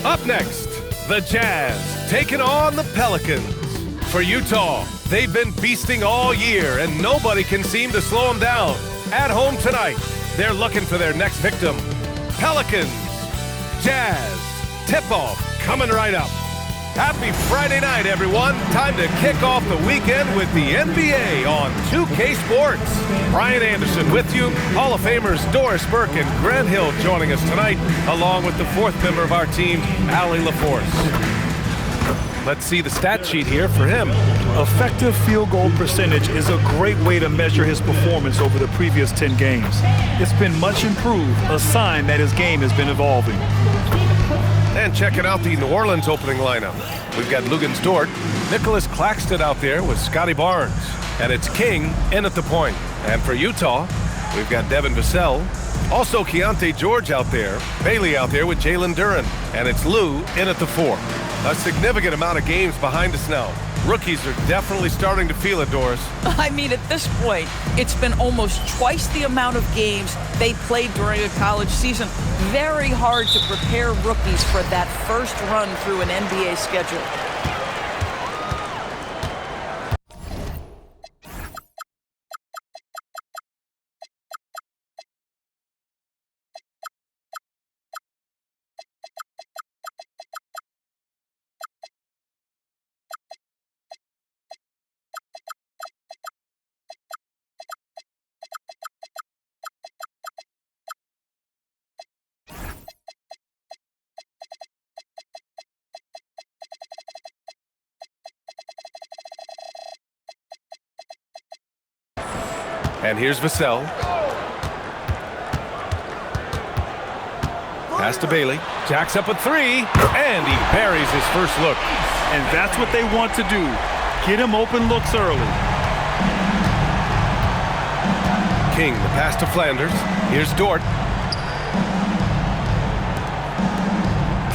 Up next, the Jazz taking on the Pelicans. For Utah, they've been feasting all year, and nobody can seem to slow them down. At home tonight, they're looking for their next victim. Pelicans, Jazz, tip-off coming right up. Happy Friday night, everyone. Time to kick off the weekend with the NBA on 2K Sports. Brian Anderson with you. Hall of Famers Doris Burke and Grant Hill joining us tonight, along with the fourth member of our team, Allie LaForce. Let's see the stat sheet here for him. Effective field goal percentage is a great way to measure his performance over the previous 10 games. It's been much improved, a sign that his game has been evolving. And checking out the New Orleans opening lineup. We've got Lugans Dort, Nicholas Claxton out there with Scotty Barnes, and it's King in at the point. And for Utah, we've got Devin Vassell, also Keontae George out there, Bailey out there with Jalen Duren, and it's Lou in at the 4. A significant amount of games behind us now. Rookies are definitely starting to feel it, Doris. I mean, at this point, it's been almost twice the amount of games they played during a college season. Very hard to prepare rookies for that first run through an NBA schedule. And here's Vassell. Pass to Bailey. Jacks up a 3, and he buries his first look. And that's what they want to do. Get him open looks early. King, the pass to Flanders. Here's Dort.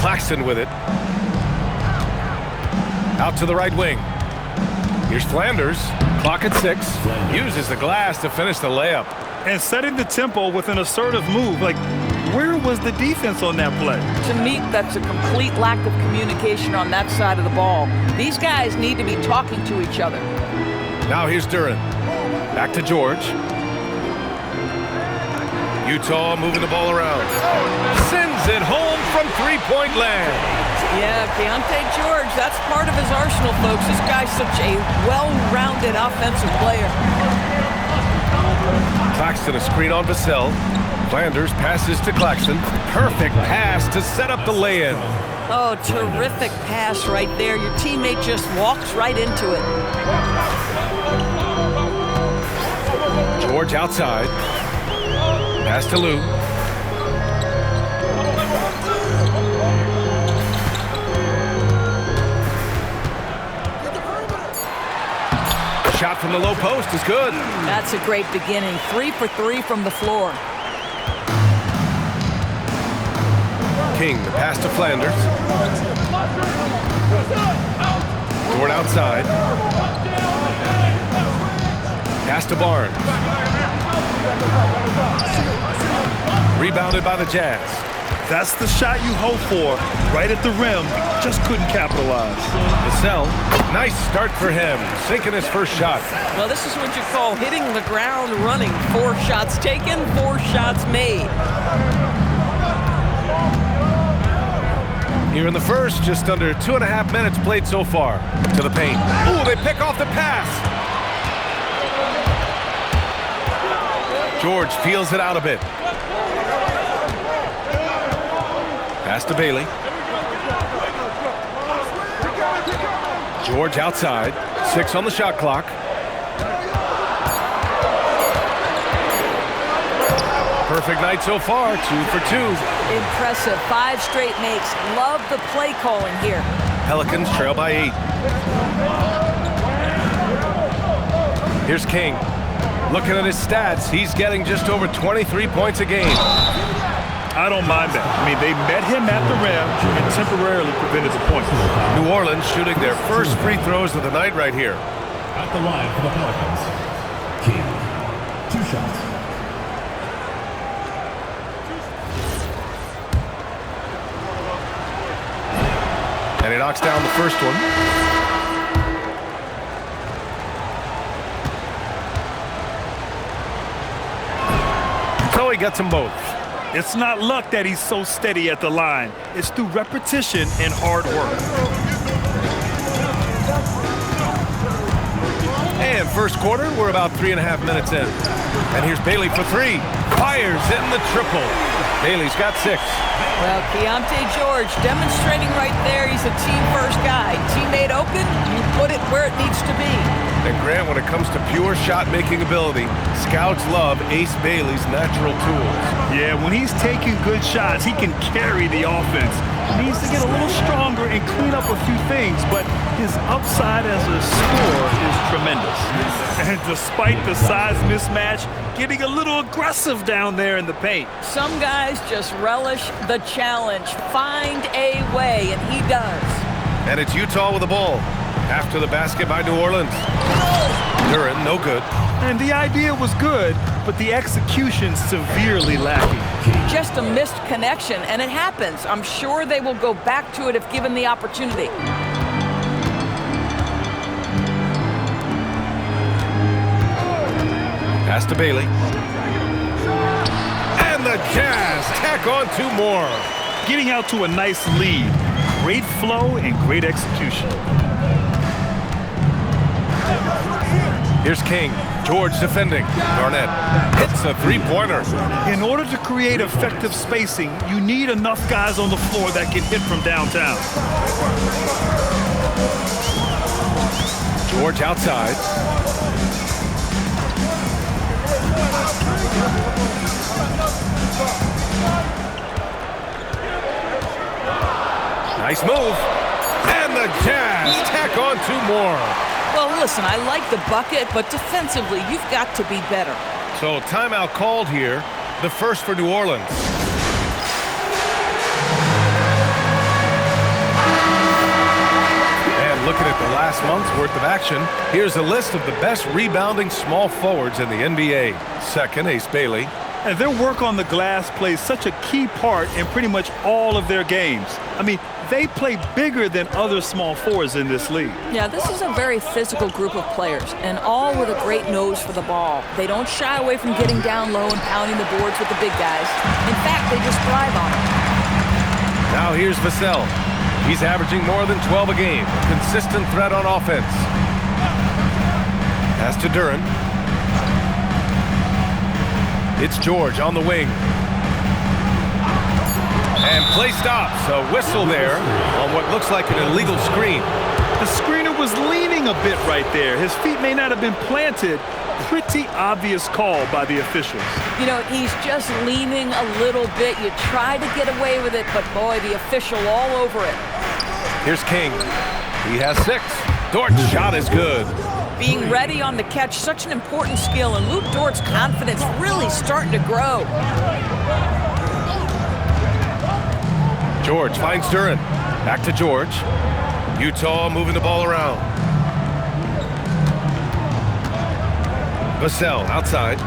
Claxton with it. Out to the right wing. Here's Flanders. Clock at 6. Uses the glass to finish the layup. And setting the tempo with an assertive move. Like, where was the defense on that play? To me, that's a complete lack of communication on that side of the ball. These guys need to be talking to each other. Now here's Duren. Back to George. Utah moving the ball around. Sends it home from three-point land. Yeah, Keontae George, that's part of his arsenal, folks. This guy's such a well-rounded offensive player. Claxton a screen on Vassell. Flanders passes to Claxton. Perfect pass to set up the lay-in. Oh, terrific pass right there. Your teammate just walks right into it. George outside. Pass to Lou. Shot from the low post is good. That's a great beginning. 3 for 3 from the floor. King, the pass to Flanders. Dort outside. Pass to Barnes. Rebounded by the Jazz. That's the shot you hope for. Right at the rim, just couldn't capitalize. Vassell, nice start for him, sinking his first shot. Well, this is what you call hitting the ground running. 4 shots taken, 4 shots made. Here in the first, just under 2.5 minutes played so far. To the paint. Ooh, they pick off the pass. George feels it out a bit. Pass to Bailey. George outside. 6 on the shot clock. Perfect night so far. 2 for 2. Impressive. 5 straight makes. Love the play calling here. Pelicans trail by 8. Here's King. Looking at his stats, he's getting just over 23 points a game. I don't mind that. I mean, they met him at the rim and temporarily prevented the point. New Orleans shooting their first free throws of the night right here. At the line for the Pelicans, King, 2 shots. knocks down the first one. So he gets them both. It's not luck that he's so steady at the line. It's through repetition and hard work. And first quarter, we're about 3.5 minutes in. And here's Bailey for three. Fires in the triple. Bailey's got 6. Well, Keontae George demonstrating right there he's a team-first guy. Teammate open, you put it where it needs to be. And Grant, when it comes to pure shot-making ability, scouts love Ace Bailey's natural tools. Yeah, when he's taking good shots, he can carry the offense. He needs to get a little stronger and clean up a few things, but his upside as a scorer is tremendous. And despite the size mismatch, getting a little aggressive down there in the paint. Some guys just relish the challenge. Find a way, and he does. And it's Utah with the ball. After the basket by New Orleans. Duren, no good. And the idea was good, but the execution severely lacking. Just a missed connection, and it happens. I'm sure they will go back to it if given the opportunity. Pass to Bailey. And the Jazz tack on 2 more. Getting out to a nice lead. Great flow and great execution. Here's King. George defending. Garnett hits a 3-pointer. In order to create effective spacing, you need enough guys on the floor that can hit from downtown. George outside. Nice move. And the Jazz tack on 2 more. Well, listen, I like the bucket, but defensively, you've got to be better. So timeout called here, the first for New Orleans. And looking at the last month's worth of action, here's a list of the best rebounding small forwards in the NBA. Second, Ace Bailey. And their work on the glass plays such a key part in pretty much all of their games. I mean, they play bigger than other small forwards in this league. Yeah, this is a very physical group of players, and all with a great nose for the ball. They don't shy away from getting down low and pounding the boards with the big guys. In fact, they just thrive on it. Now here's Vassell. He's averaging more than 12 a game. Consistent threat on offense. Pass to Duren. It's George on the wing. And play stops. A whistle there on what looks like an illegal screen. The screener was leaning a bit right there. His feet may not have been planted. Pretty obvious call by the officials. You know, he's just leaning a little bit. You try to get away with it, but boy, the official all over it. Here's King. He has 6. Dort's shot is good. Being ready on the catch, such an important skill, and Lou Dort's confidence really starting to grow. George finds Duren. Back to George. Utah moving the ball around. Vassell outside.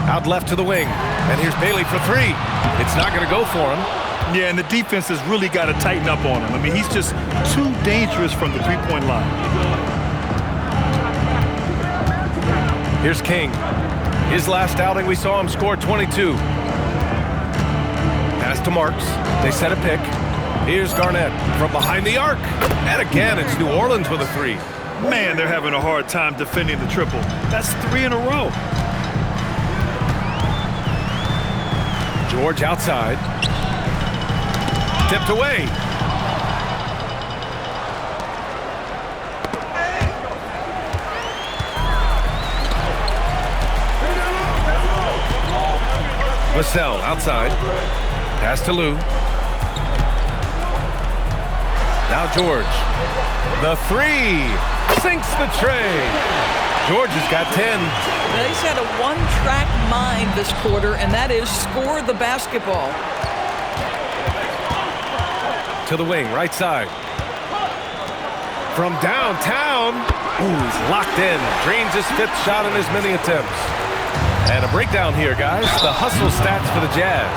Out left to the wing. And here's Bailey for 3. It's not going to go for him. Yeah, and the defense has really got to tighten up on him. I mean, he's just too dangerous from the three-point line. Here's King. His last outing, we saw him score 22. Pass to Marks. They set a pick. Here's Garnett from behind the arc. And again, it's New Orleans with a 3. Man, they're having a hard time defending the triple. That's 3 in a row. George outside. Tipped away. Vassell outside. Pass to Lou. Now George. The 3. Sinks the tray. George has got 10. Now, he's had a one-track mind this quarter, and that is score the basketball. To the wing, right side. From downtown. Ooh, he's locked in. Drains his 5th shot in as many attempts. And a breakdown here, guys. The hustle stats for the Jazz.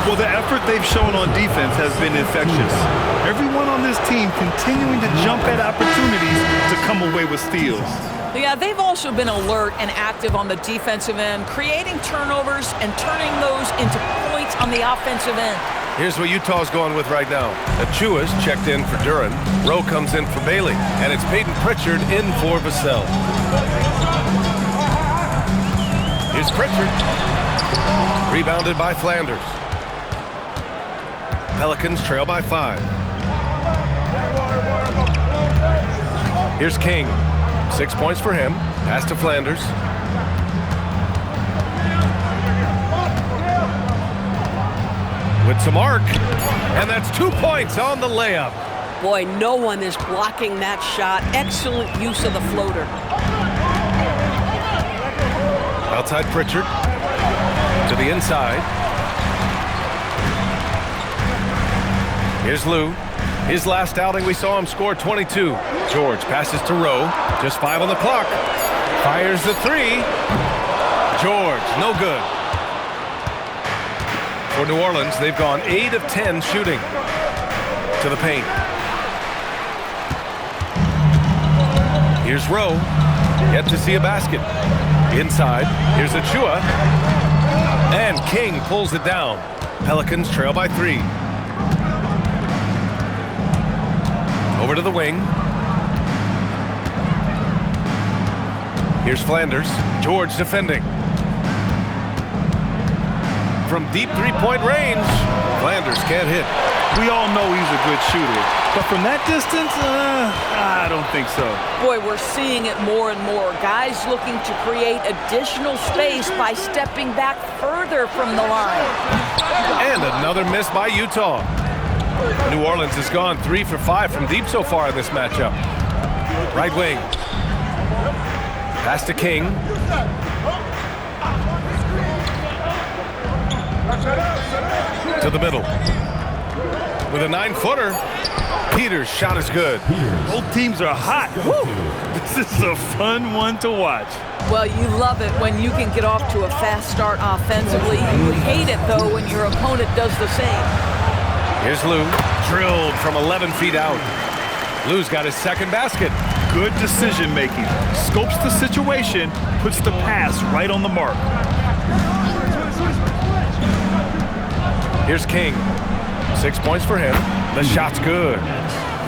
Well, the effort they've shown on defense has been infectious. Everyone on this team continuing to jump at opportunities to come away with steals. Yeah, they've also been alert and active on the defensive end, creating turnovers and turning those into points on the offensive end. Here's what Utah's going with right now. Achua's checked in for Duran. Rowe comes in for Bailey. And it's Peyton Pritchard in for Vassell. Here's Pritchard. Rebounded by Flanders. Pelicans trail by 5. Here's King. 6 points for him. Pass to Flanders. With some arc. And that's 2 points on the layup. Boy, no one is blocking that shot. Excellent use of the floater. Outside Pritchard. To the inside. Here's Lou. His last outing, we saw him score 22. George passes to Rowe. Just 5 on the clock. Fires the 3. George, no good. For New Orleans, they've gone 8 of 10 shooting. To the paint. Here's Rowe. Yet to see a basket. Inside. Here's Achua. And King pulls it down. Pelicans trail by 3. Over to the wing. Here's Flanders. George defending. From deep three-point range, Flanders can't hit. We all know he's a good shooter, but from that distance, I don't think so. Boy, we're seeing it more and more. Guys looking to create additional space by stepping back further from the line. And another miss by Utah. New Orleans has gone 3 for 5 from deep so far in this matchup. Right wing. Pass to King. To the middle. With a 9-footer. Peters' shot is good. Both teams are hot. Woo! This is a fun one to watch. Well, you love it when you can get off to a fast start offensively. You hate it, though, when your opponent does the same. Here's Lou. Drilled from 11 feet out. Lou's got his second basket. Good decision making. Scopes the situation, puts the pass right on the mark. Here's King. 6 points for him. The shot's good.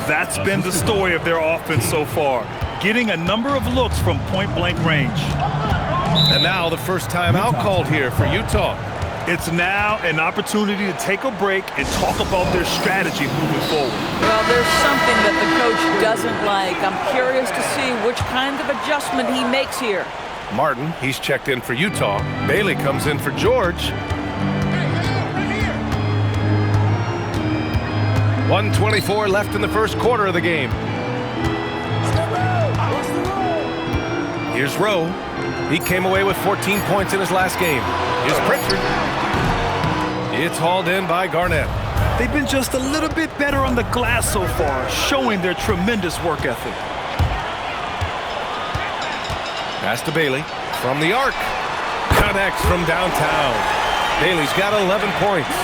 That's been the story of their offense so far. Getting a number of looks from point-blank range. And now the first time out called here for Utah. It's now an opportunity to take a break and talk about their strategy moving forward. Well, there's something that the coach doesn't like. I'm curious to see which kind of adjustment he makes here. Martin, he's checked in for Utah. Bailey comes in for George. 1:24 left in the first quarter of the game. Here's Rowe. He came away with 14 points in his last game. Here's Pritchard. It's hauled in by Garnett. They've been just a little bit better on the glass so far, showing their tremendous work ethic. Pass to Bailey from the arc. Connects from downtown. Bailey's got 11 points.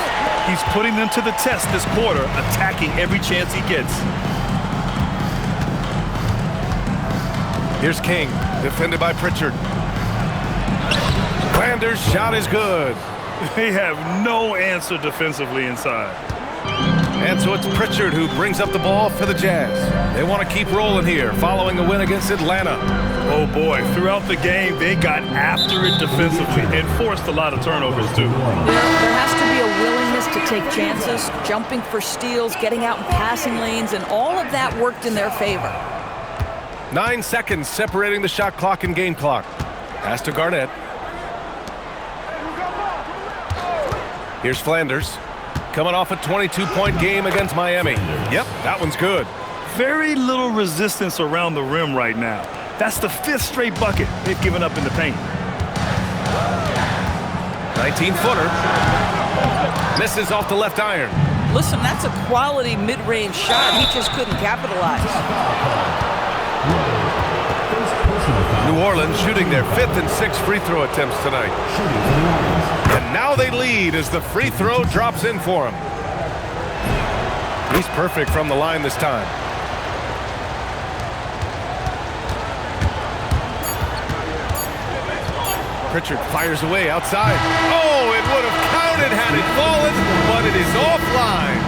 He's putting them to the test this quarter, attacking every chance he gets. Here's King, defended by Pritchard. Flanders' shot is good. They have no answer defensively inside. And so it's Pritchard who brings up the ball for the Jazz. They want to keep rolling here, following a win against Atlanta. Oh boy, throughout the game, they got after it defensively and forced a lot of turnovers too. There has to be a willingness to take chances, jumping for steals, getting out in passing lanes, and all of that worked in their favor. 9 seconds separating the shot clock and game clock. Pass to Garnett. Here's Flanders. Coming off a 22-point game against Miami. Yep, that one's good. Very little resistance around the rim right now. That's the 5th straight bucket they've given up in the paint. 19-footer. Misses off the left iron. Listen, that's a quality mid-range shot. He just couldn't capitalize. New Orleans shooting their 5th and 6th free throw attempts tonight. And now they lead as the free throw drops in for him. He's perfect from the line this time. Pritchard fires away outside. Oh, it would have counted had it fallen, but it is offline.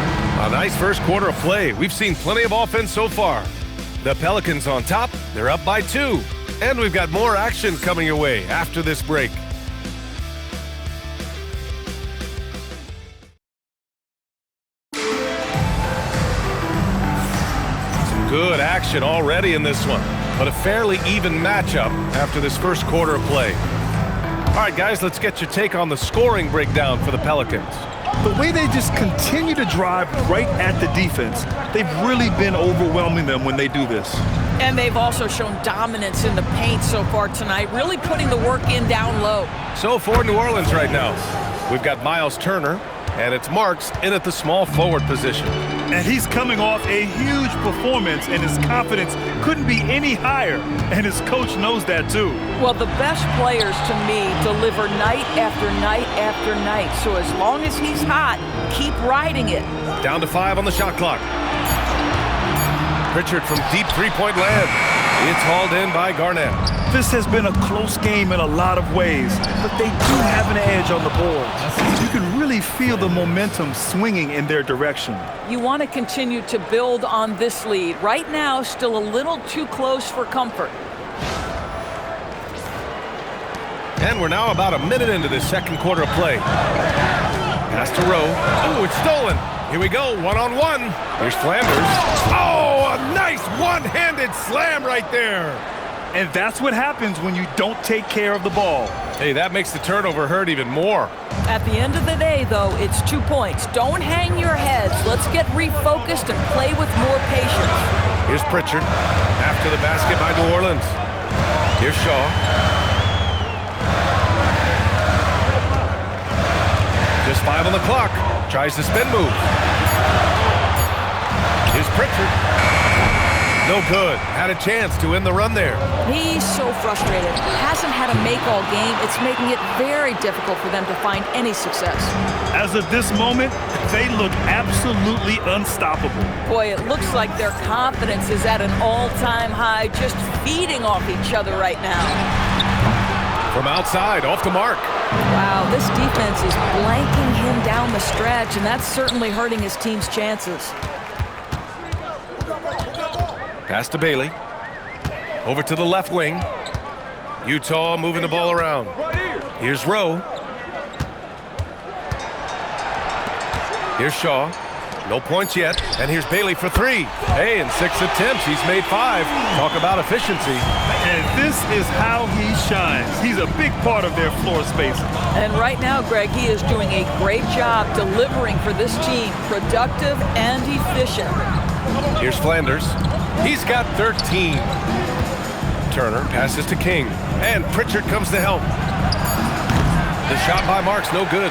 A nice first quarter of play. We've seen plenty of offense so far. The Pelicans on top. They're up by 2. And we've got more action coming your way after this break. Some good action already in this one, but a fairly even matchup after this first quarter of play. All right, guys, let's get your take on the scoring breakdown for the Pelicans. The way they just continue to drive right at the defense, they've really been overwhelming them when they do this. And they've also shown dominance in the paint so far tonight, really putting the work in down low. So for New Orleans right now, we've got Miles Turner, and it's Marks in at the small forward position. And he's coming off a huge performance, and his confidence couldn't be any higher. And his coach knows that, too. Well, the best players, to me, deliver night after night after night. So as long as he's hot, keep riding it. Down to 5 on the shot clock. Pritchard from deep three-point land. It's hauled in by Garnett. This has been a close game in a lot of ways, but they do have an edge on the boards. You can really feel the momentum swinging in their direction. You want to continue to build on this lead. Right now, still a little too close for comfort. And we're now about a minute into this second quarter of play. Pass to Rowe. Oh, it's stolen. Here we go, one-on-one. Here's Flanders. Oh, a nice one-handed slam right there. And that's what happens when you don't take care of the ball. Hey, that makes the turnover hurt even more. At the end of the day, though, it's 2 points. Don't hang your heads. Let's get refocused and play with more patience. Here's Pritchard after the basket by New Orleans. Here's Shaw. Just 5 on the clock. Tries the spin move. Here's Pritchard. No good. Had a chance to end the run there. He's so frustrated. Hasn't had a make all game. It's making it very difficult for them to find any success. As of this moment, they look absolutely unstoppable. Boy, it looks like their confidence is at an all-time high, just feeding off each other right now. From outside, off the mark. Wow, this defense is blanking him down the stretch, and that's certainly hurting his team's chances. Pass to Bailey. Over to the left wing. Utah moving the ball around. Here's Rowe. Here's Shaw. No points yet. And here's Bailey for 3. Hey, in 6 attempts, he's made 5. Talk about efficiency. And this is how he shines. He's a big part of their floor spacing. And right now, Greg, he is doing a great job delivering for this team. Productive and efficient. Here's Flanders. He's got 13. Turner passes to King. And Pritchard comes to help. The shot by Marks, no good.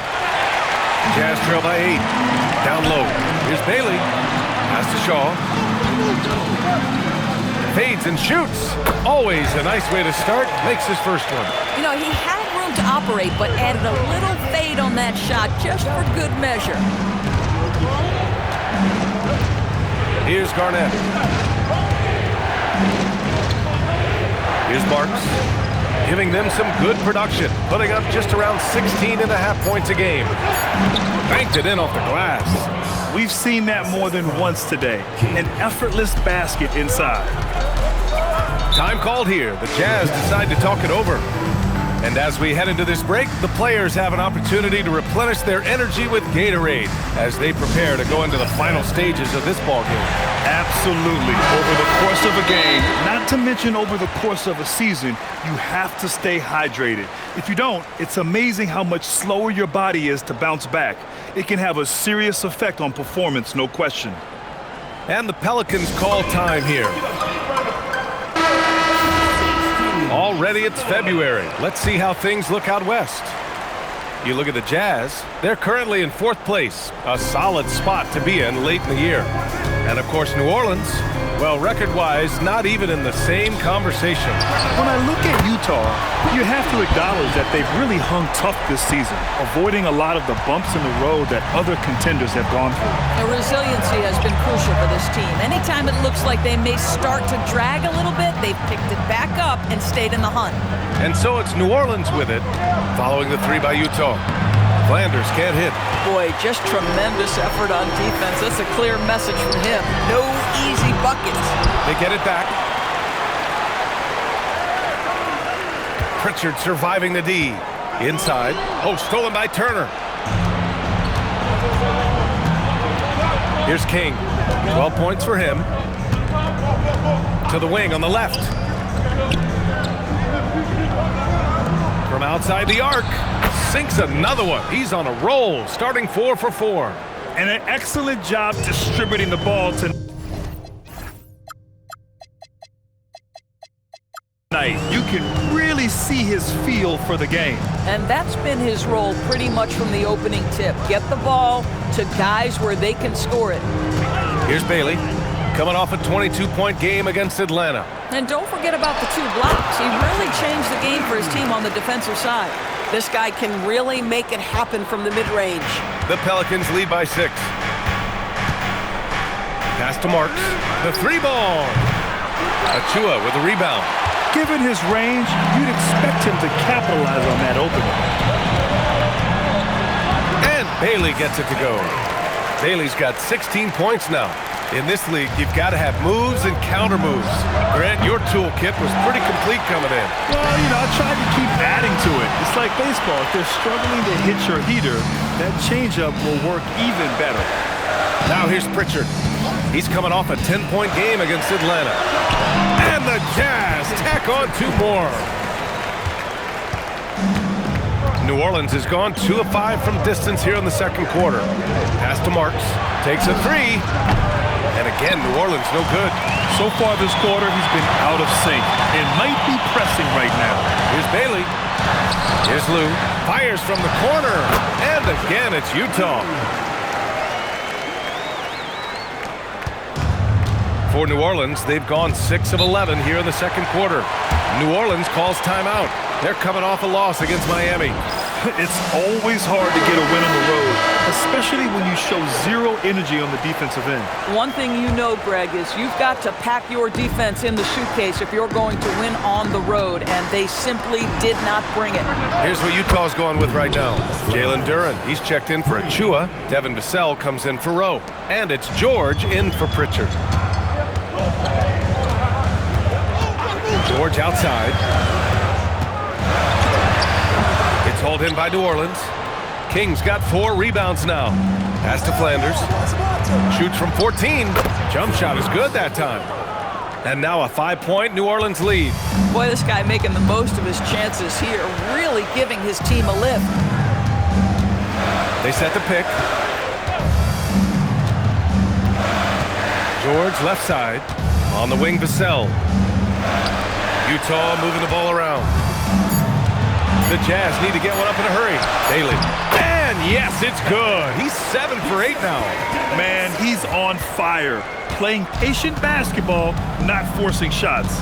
Jazz trail by 8. Down low. Here's Bailey. Pass to Shaw. Fades and shoots. Always a nice way to start. Makes his first one. You know, he had room to operate, but added a little fade on that shot just for good measure. Here's Garnett. Here's Marks. Giving them some good production. Putting up just around 16.5 points a game. Banked it in off the glass. We've seen that more than once today. An effortless basket inside. Time called here. The Jazz decide to talk it over. And as we head into this break, the players have an opportunity to replenish their energy with Gatorade as they prepare to go into the final stages of this ballgame. Absolutely. Over the course of a game, not to mention over the course of a season, you have to stay hydrated. If you don't, it's amazing how much slower your body is to bounce back. It can have a serious effect on performance, no question. And the Pelicans call time here. Already it's February. Let's see how things look out west. You look at the Jazz, they're currently in 4th place, a solid spot to be in late in the year. And of course, New Orleans, Well, record-wise, not even in the same conversation. When I look at Utah, you have to acknowledge that they've really hung tough this season, avoiding a lot of the bumps in the road that other contenders have gone through. The resiliency has been crucial for this team. Anytime it looks like they may start to drag a little bit, they've picked it back up and stayed in the hunt. And so it's New Orleans with it, following the three by Utah. Flanders can't hit. Boy, just tremendous effort on defense. That's a clear message from him. No easy buckets. They get it back. Pritchard surviving the D. Inside. Oh, stolen by Turner. Here's King. 12 points for him. To the wing on the left. From outside the arc. Sinks another one. He's on a roll, starting 4 for 4. And an excellent job distributing the ball tonight. You can really see his feel for the game. And that's been his role pretty much from the opening tip. Get the ball to guys where they can score it. Here's Bailey, coming off a 22-point game against Atlanta. And don't forget about the 2 blocks. He really changed the game for his team on the defensive side. This guy can really make it happen from the mid-range. The Pelicans lead by 6. Pass to Marks. The 3-ball. Achua with a rebound. Given his range, you'd expect him to capitalize on that opening. And Bailey gets it to go. Bailey's got 16 points now. In this league, you've got to have moves and counter moves. Grant, your toolkit was pretty complete coming in. Well, I tried to keep adding to it. It's like baseball. If they're struggling to hit your heater, that changeup will work even better. Now here's Pritchard. He's coming off a 10-point game against Atlanta. And the Jazz tack on 2 more. New Orleans has gone 2 of 5 from distance here in the second quarter. Pass to Marks. Takes a 3. And again, New Orleans no good. So far this quarter, he's been out of sync and might be pressing right now. Here's Bailey. Here's Lou. Fires from the corner. And again, it's Utah. For New Orleans, they've gone 6 of 11 here in the second quarter. New Orleans calls timeout. They're coming off a loss against Miami. It's always hard to get a win on the road, especially when you show zero energy on the defensive end. One thing you know, Greg, is you've got to pack your defense in the suitcase if you're going to win on the road, and they simply did not bring it. Here's what Utah's going with right now. Jalen Duren, he's checked in for Achua. Devin Vassell comes in for Rowe. And it's George in for Pritchard. George outside. It's hauled in by New Orleans. King's got 4 rebounds now. Pass to Flanders. Shoots from 14. Jump shot is good that time. And now a 5-point New Orleans lead. Boy, this guy making the most of his chances here, really giving his team a lift. They set the pick. George left side. On the wing, Vassell. Utah moving the ball around. The Jazz need to get one up in a hurry. Bailey. And yes, it's good. He's 7 for 8 now. Man, he's on fire. Playing patient basketball, not forcing shots.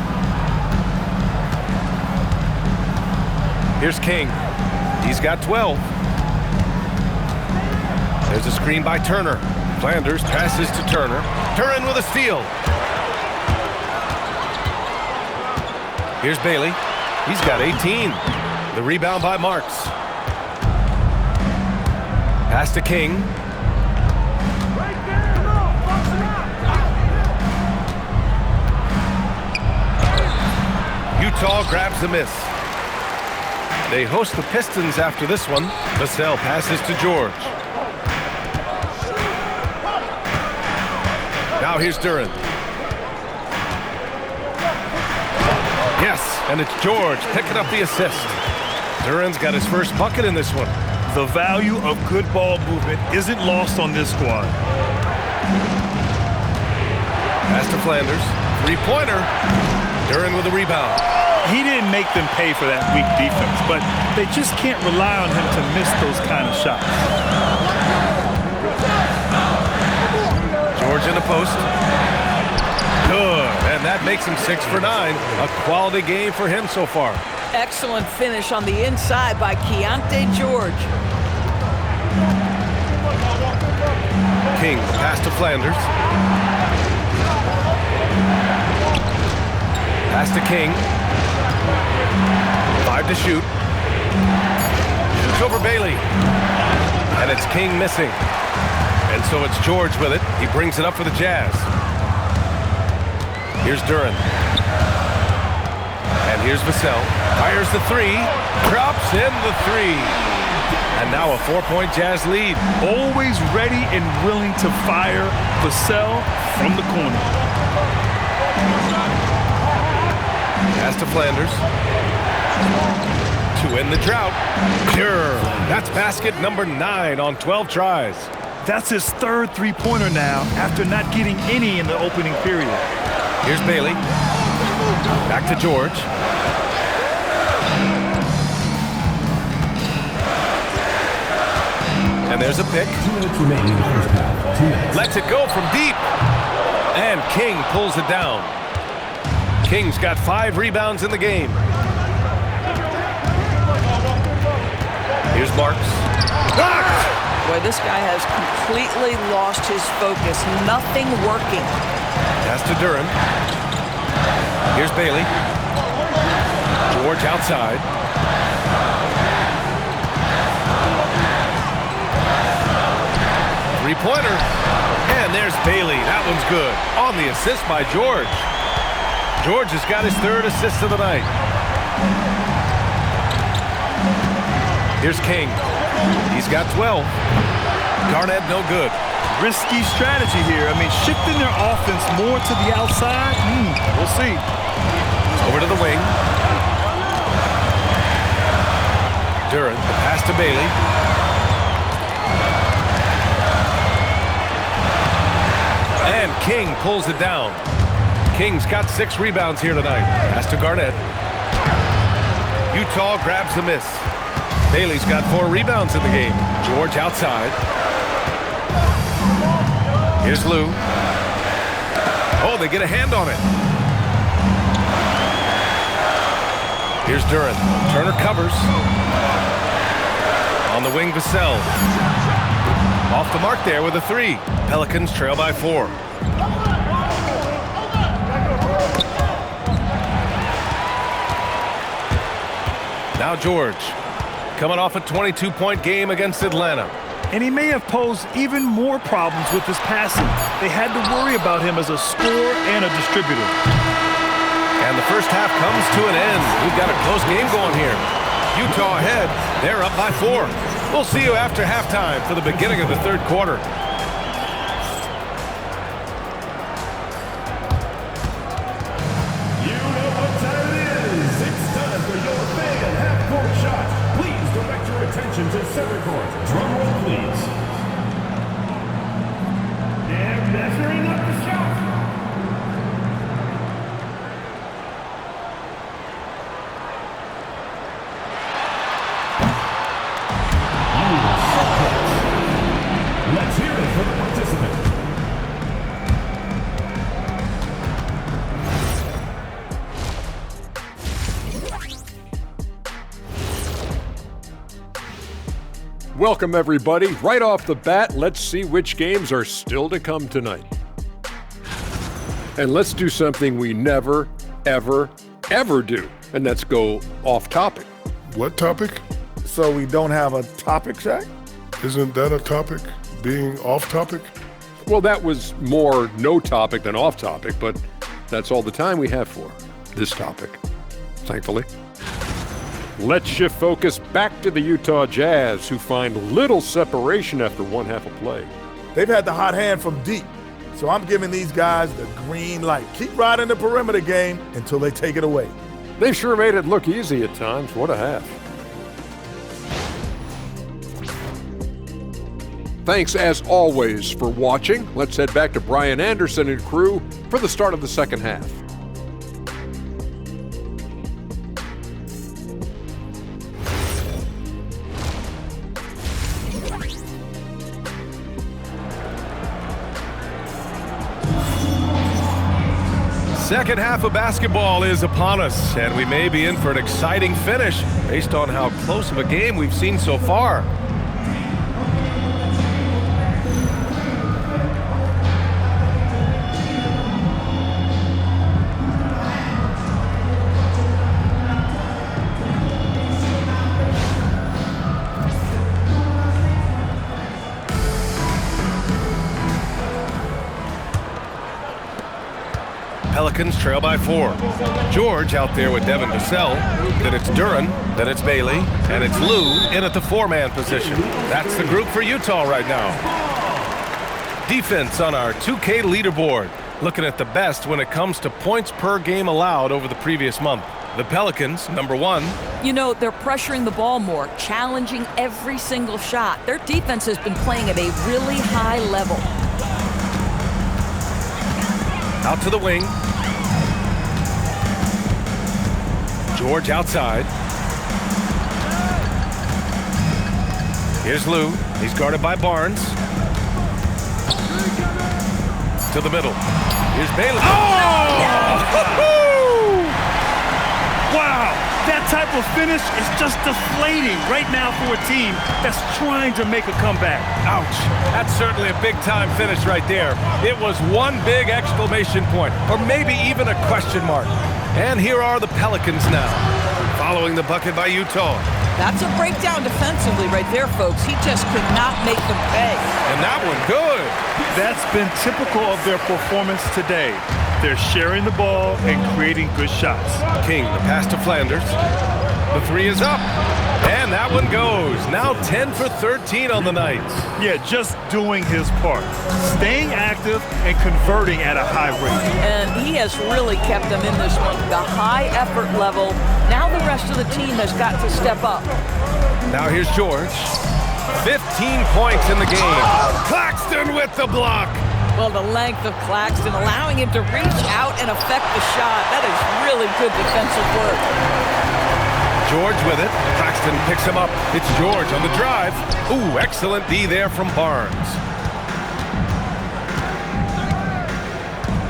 Here's King. He's got 12. There's a screen by Turner. Flanders passes to Turner. Turin with a steal. Here's Bailey. He's got 18. The rebound by Marks. Pass to King. Utah grabs the miss. They host the Pistons after this one. Vassell passes to George. Now here's Duren. Yes, and it's George picking up the assist. Duren's got his first bucket in this one. The value of good ball movement isn't lost on this squad. Pass to Flanders. 3-pointer. Duren with a rebound. He didn't make them pay for that weak defense, but they just can't rely on him to miss those kind of shots. George in the post. Good, and that makes him 6 for 9. A quality game for him so far. Excellent finish on the inside by Keontae George. King, pass to Flanders. Pass to King. 5 to shoot. Shoots over Bailey. And it's King missing. And so it's George with it. He brings it up for the Jazz. Here's Duren. And here's Vassell. Fires the 3. Drops in the 3. And now a 4-point Jazz lead. Always ready and willing to fire Vassell from the corner. Pass to Flanders. To end the drought. Pure. That's basket number 9 on 12 tries. That's his third three-pointer now after not getting any in the opening period. Here's Bailey. Back to George. And there's a pick. 2 minutes remaining in the first half. 2 minutes. Lets it go from deep. And King pulls it down. King's got 5 rebounds in the game. Here's Marks. Blocked! Boy, this guy has completely lost his focus. Nothing working. Pass to Duren. Here's Bailey. George outside. Three-pointer. And there's Bailey. That one's good. On the assist by George. George has got his 3rd assist of the night. Here's King. He's got 12. Garnett no good. Risky strategy here. I mean, shifting their offense more to the outside. We'll see. Over to the wing. Duren, the pass to Bailey. And King pulls it down. King's got 6 rebounds here tonight. Pass to Garnett. Utah grabs the miss. Bailey's got 4 rebounds in the game. George outside. Here's Lou. Oh, they get a hand on it. Here's Duren. Turner covers. On the wing, Vassell. Off the mark there with a 3. Pelicans trail by 4. Now George. Coming off a 22-point game against Atlanta. And he may have posed even more problems with his passing. They had to worry about him as a scorer and a distributor. And the first half comes to an end. We've got a close game going here. Utah ahead. They're up by 4. We'll see you after halftime for the beginning of the 3rd quarter. You know what time it is. It's time for your fan half-court shot. Please direct your attention to center court. Drum roll, please. They're measuring up the shot. Let's hear it for the participant. Welcome, everybody. Right off the bat, let's see which games are still to come tonight. And let's do something we never, ever, ever do, and that's go off topic. What topic? So we don't have a topic, Shaq? Isn't that a topic? Being off topic? Well, that was more no topic than off topic, but that's all the time we have for this topic, thankfully. Let's shift focus back to the Utah Jazz, who find little separation after one half of play. They've had the hot hand from deep, so I'm giving these guys the green light. Keep riding the perimeter game until they take it away. They sure made it look easy at times. What a half. Thanks, as always, for watching. Let's head back to Brian Anderson and crew for the start of the second half. Second half of basketball is upon us, and we may be in for an exciting finish based on how close of a game we've seen so far. Pelicans trail by 4. George out there with Devin Vassell. Then it's Duran. Then it's Bailey. And it's Lou in at the 4-man position. That's the group for Utah right now. Defense on our 2K leaderboard. Looking at the best when it comes to points per game allowed over the previous month. The Pelicans, number 1. You know, they're pressuring the ball more, challenging every single shot. Their defense has been playing at a really high level. Out to the wing. George outside. Here's Lou. He's guarded by Barnes. To the middle. Here's Bailey. Oh! Wow! That type of finish is just deflating right now for a team that's trying to make a comeback. Ouch. That's certainly a big-time finish right there. It was one big exclamation point, or maybe even a question mark. And here are the Pelicans now, following the bucket by Utah. That's a breakdown defensively right there, folks. He just could not make them pay. And that one good. That's been typical of their performance today. They're sharing the ball and creating good shots. King, the pass to Flanders. The 3 is up. And that one goes. Now 10 for 13 on the night. Yeah, just doing his part. Staying active and converting at a high rate. And he has really kept them in this one. The high effort level. Now the rest of the team has got to step up. Now here's George. 15 points in the game. Claxton with the block. Well, the length of Claxton allowing him to reach out and affect the shot. That is really good defensive work. George with it. Claxton picks him up. It's George on the drive. Ooh, excellent D there from Barnes.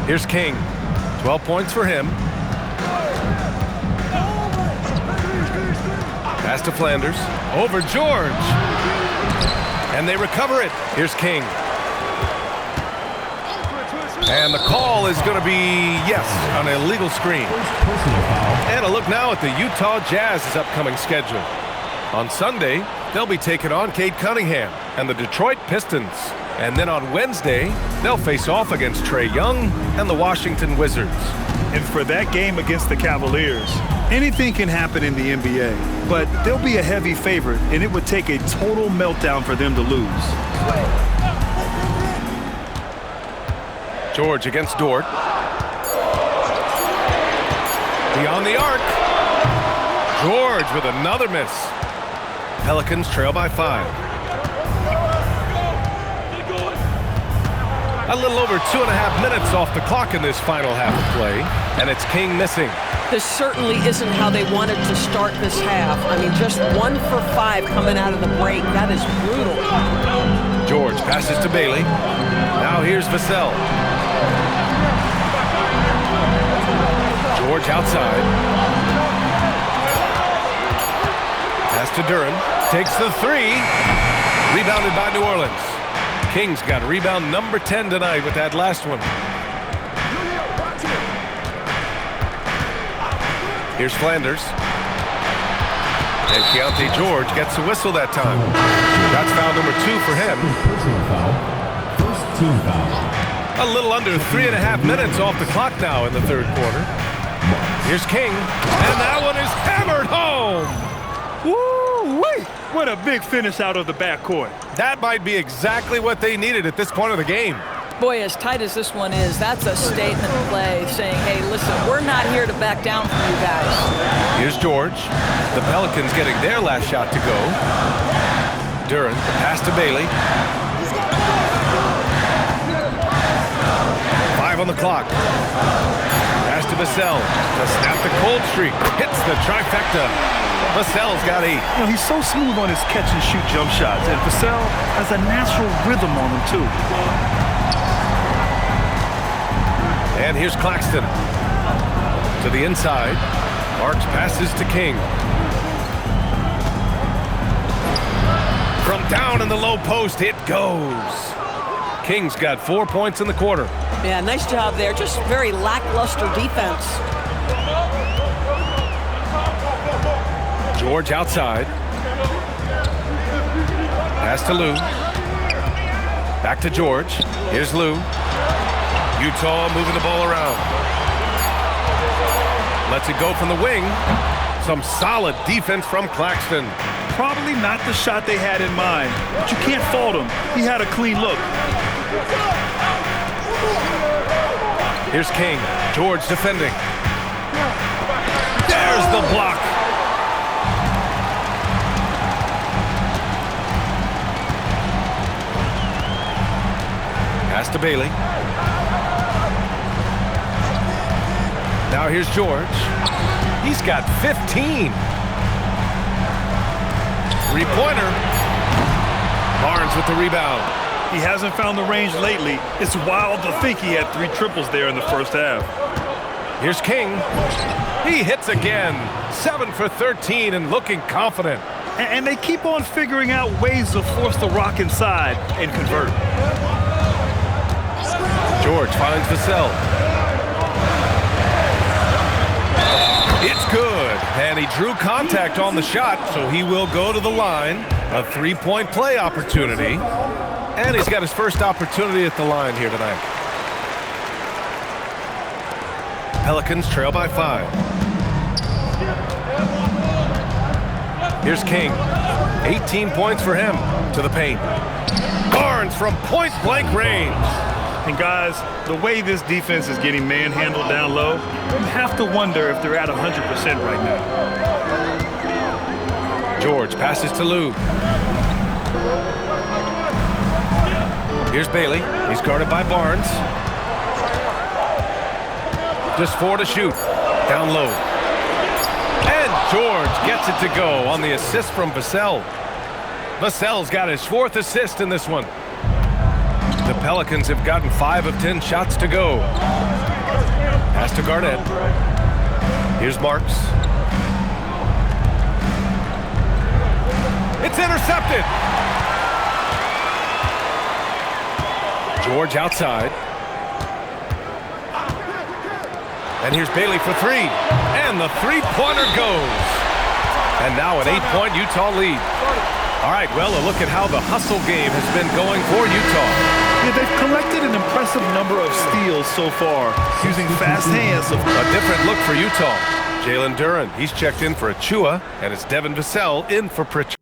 Here's King. 12 points for him. Pass to Flanders. Over George. And they recover it. Here's King. And the call is going to be, yes, an illegal screen. And a look now at the Utah Jazz's upcoming schedule. On Sunday, they'll be taking on Cade Cunningham and the Detroit Pistons. And then on Wednesday, they'll face off against Trae Young and the Washington Wizards. And for that game against the Cavaliers, anything can happen in the NBA, but they'll be a heavy favorite, and it would take a total meltdown for them to lose. George against Dort. Beyond the arc. George with another miss. Pelicans trail by 5. A little over 2.5 minutes off the clock in this final half of play, and it's King missing. This certainly isn't how they wanted to start this half. I mean, just 1 for 5 coming out of the break. That is brutal. George passes to Bailey. Now here's Vassell. George outside. Pass to Duran. Takes the 3. Rebounded by New Orleans. Kings got rebound number 10 tonight with that last one. Here's Flanders. And Keontae George gets a whistle that time. That's foul number 2 for him. First team foul. A little under 3.5 minutes off the clock now in the third quarter. Here's King, and that one is hammered home. Woo-wee! What a big finish out of the backcourt. That might be exactly what they needed at this point of the game. Boy, as tight as this one is, that's a statement play saying, hey, listen, we're not here to back down from you guys. Here's George. The Pelicans getting their last shot to go. Duran, the pass to Bailey. 5 on the clock. Pass to Vassell to snap the cold streak. Hits the trifecta. Vassell's got 8. You know, he's so smooth on his catch-and-shoot jump shots, and Vassell has a natural rhythm on him, too. And here's Claxton. To the inside. Marks passes to King. From down in the low post, it goes. King's got 4 points in the quarter. Yeah, nice job there. Just very lackluster defense. George outside. Pass to Lou. Back to George. Here's Lou. Utah moving the ball around. Lets it go from the wing. Some solid defense from Claxton. Probably not the shot they had in mind, but you can't fault him. He had a clean look. Here's King. George defending. There's the block. Pass to Bailey. Now here's George. He's got 15. Three-pointer. Barnes with the rebound. He hasn't found the range lately. It's wild to think he had 3 triples there in the first half. Here's King. He hits again. 7 for 13 and looking confident. And they keep on figuring out ways to force the rock inside and convert. George finds Vassell. It's good. And he drew contact on the shot, so he will go to the line. A 3-point play opportunity. And he's got his first opportunity at the line here tonight. Pelicans trail by 5. Here's King. 18 points for him. To the paint. Barnes from point-blank range. And guys, the way this defense is getting manhandled down low, you have to wonder if they're at 100% right now. George passes to Lou. Here's Bailey. He's guarded by Barnes. Just 4 to shoot. Down low. And George gets it to go on the assist from Vassell. Vassell's got his 4th assist in this one. The Pelicans have gotten 5 of 10 shots to go. Pass to Garnett. Here's Marks. It's intercepted. George outside. And here's Bailey for 3. And the three-pointer goes. And now an 8-point Utah lead. All right, well, a look at how the hustle game has been going for Utah. Yeah, they've collected an impressive number of steals so far, using fast hands. A different look for Utah. Jalen Duren, he's checked in for Achua, and it's Devin Vassell in for Pritchard.